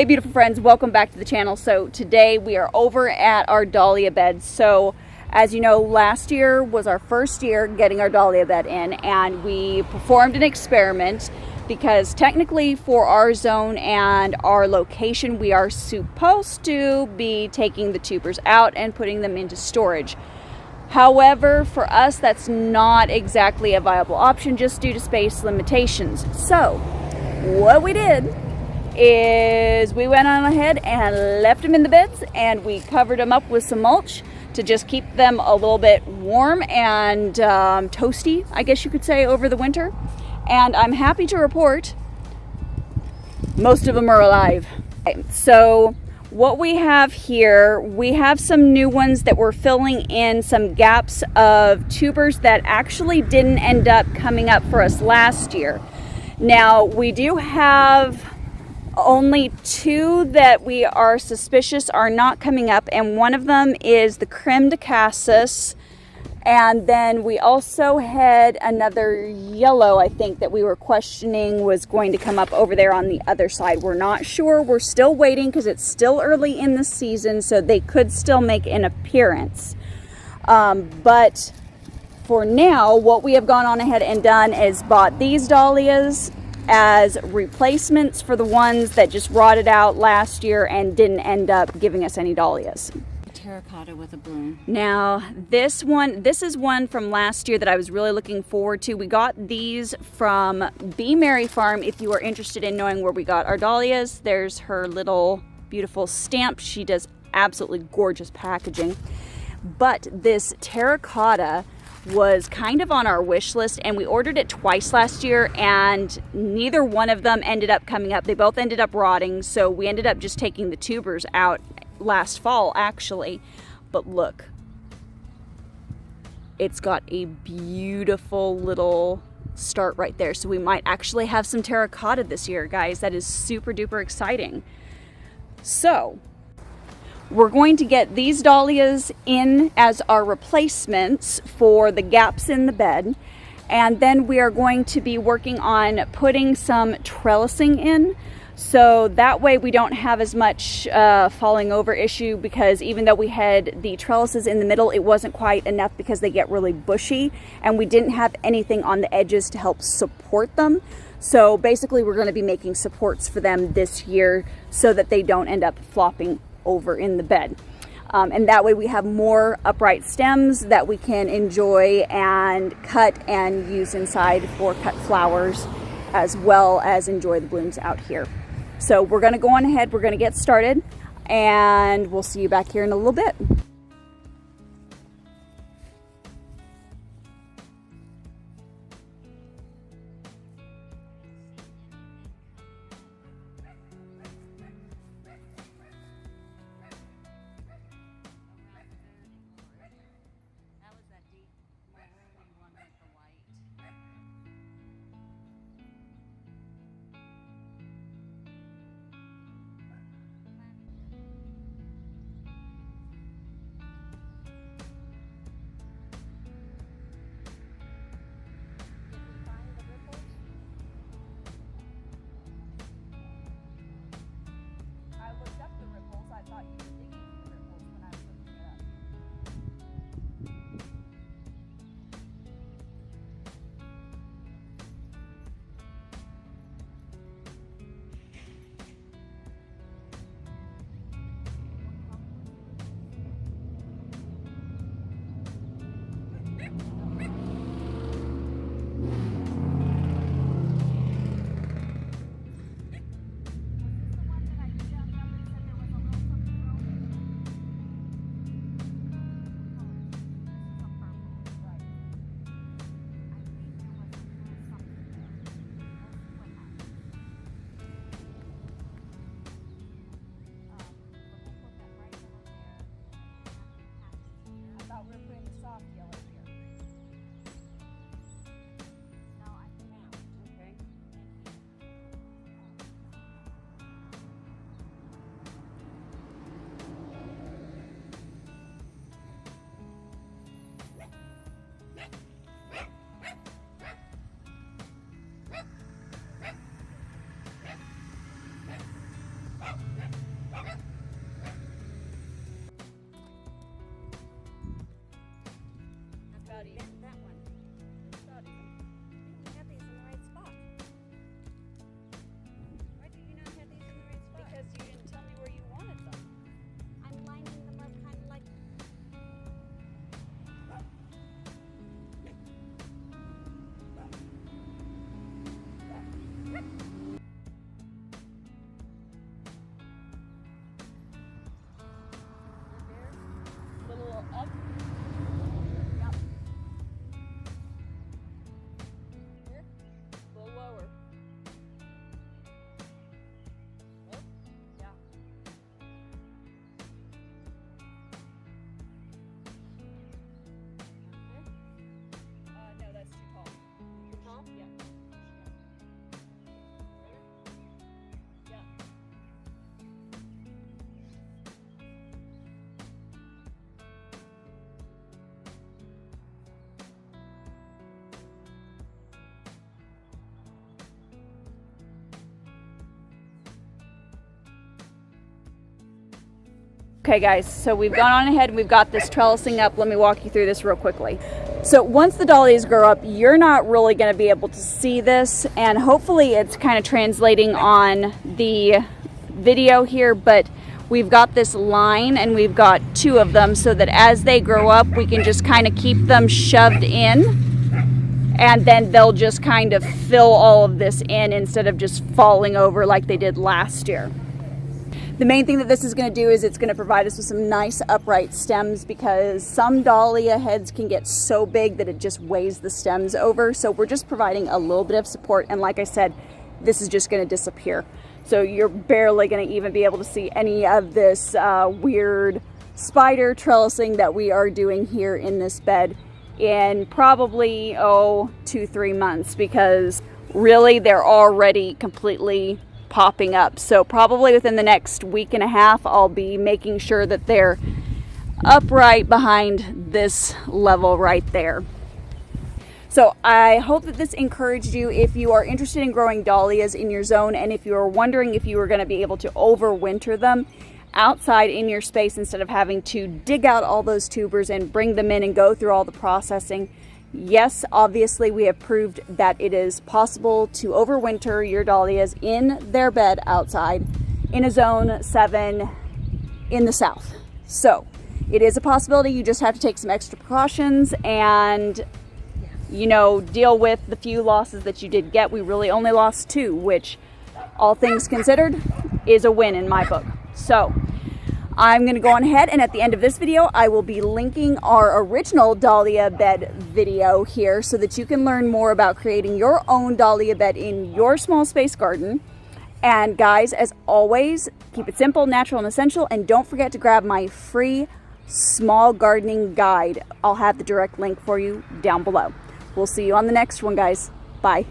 Hey beautiful friends, welcome back to the channel. So today we are over at our dahlia beds. So as you know, last year was our first year getting our dahlia bed in, and we performed an experiment because technically for our zone and our location we are supposed to be taking the tubers out and putting them into storage. However, for us that's not exactly a viable option just due to space limitations. So what we did is we went on ahead and left them in the beds, and we covered them up with some mulch to just keep them a little bit warm and toasty, I guess you could say, over the winter. And I'm happy to report most of them are alive. Okay, so what we have here, we have some new ones that we're filling in some gaps of tubers that actually didn't end up coming up for us last year. Now we do have only two that we are suspicious are not coming up, and one of them is the creme de cassis, and then we also had another yellow, I think, that we were questioning was going to come up over there on the other side. We're not sure. We're still waiting because it's still early in the season, so they could still make an appearance. But for now, what we have gone on ahead and done is bought these dahlias as replacements for the ones that just rotted out last year and didn't end up giving us any dahlias. Terracotta with a bloom. Now this is one from last year that I was really looking forward to. We got these from Be Merry Farm. If you are interested in knowing where we got our dahlias, there's her little beautiful stamp. She does absolutely gorgeous packaging. But this terracotta was kind of on our wish list, and we ordered it twice last year, and neither one of them ended up coming up. They both ended up rotting, so we ended up just taking the tubers out last fall actually. But look, it's got a beautiful little start right there, so we might actually have some terracotta this year, guys. That is super duper exciting. So we're going to get these dahlias in as our replacements for the gaps in the bed, and then we are going to be working on putting some trellising in, so that way we don't have as much falling over issue, because even though we had the trellises in the middle, it wasn't quite enough because they get really bushy, and we didn't have anything on the edges to help support them. So basically we're going to be making supports for them this year so that they don't end up flopping over in the bed, and that way we have more upright stems that we can enjoy and cut and use inside for cut flowers, as well as enjoy the blooms out here. So we're going to go on ahead, we're going to get started, and we'll see you back here in a little bit. Up. Yep. Here. A little lower. Up. Yeah. No, that's too tall. Too tall? Yeah. Yeah. Okay guys, so we've gone on ahead and we've got this trellising up. Let me walk you through this real quickly. So once the dahlias grow up, you're not really going to be able to see this, and hopefully it's kind of translating on the video here, but we've got this line and we've got two of them so that as they grow up, we can just kind of keep them shoved in, and then they'll just kind of fill all of this in instead of just falling over like they did last year. The main thing that this is going to do is it's going to provide us with some nice upright stems, because some dahlia heads can get so big that it just weighs the stems over. So we're just providing a little bit of support, and like I said, this is just going to disappear. So you're barely going to even be able to see any of this weird spider trellising that we are doing here in this bed in probably 2-3 months, because really they're already completely popping up. So probably within the next week and a half, I'll be making sure that they're upright behind this level right there. So I hope that this encouraged you if you are interested in growing dahlias in your zone, and if you are wondering if you are going to be able to overwinter them outside in your space instead of having to dig out all those tubers and bring them in and go through all the processing. Yes, obviously we have proved that it is possible to overwinter your dahlias in their bed outside in a zone 7 in the south. So it is a possibility. You just have to take some extra precautions and, you know, deal with the few losses that you did get. We really only lost 2, which, all things considered, is a win in my book. So I'm going to go on ahead, and at the end of this video, I will be linking our original dahlia bed video here so that you can learn more about creating your own dahlia bed in your small space garden. And guys, as always, keep it simple, natural, and essential, and don't forget to grab my free small gardening guide. I'll have the direct link for you down below. We'll see you on the next one, guys. Bye.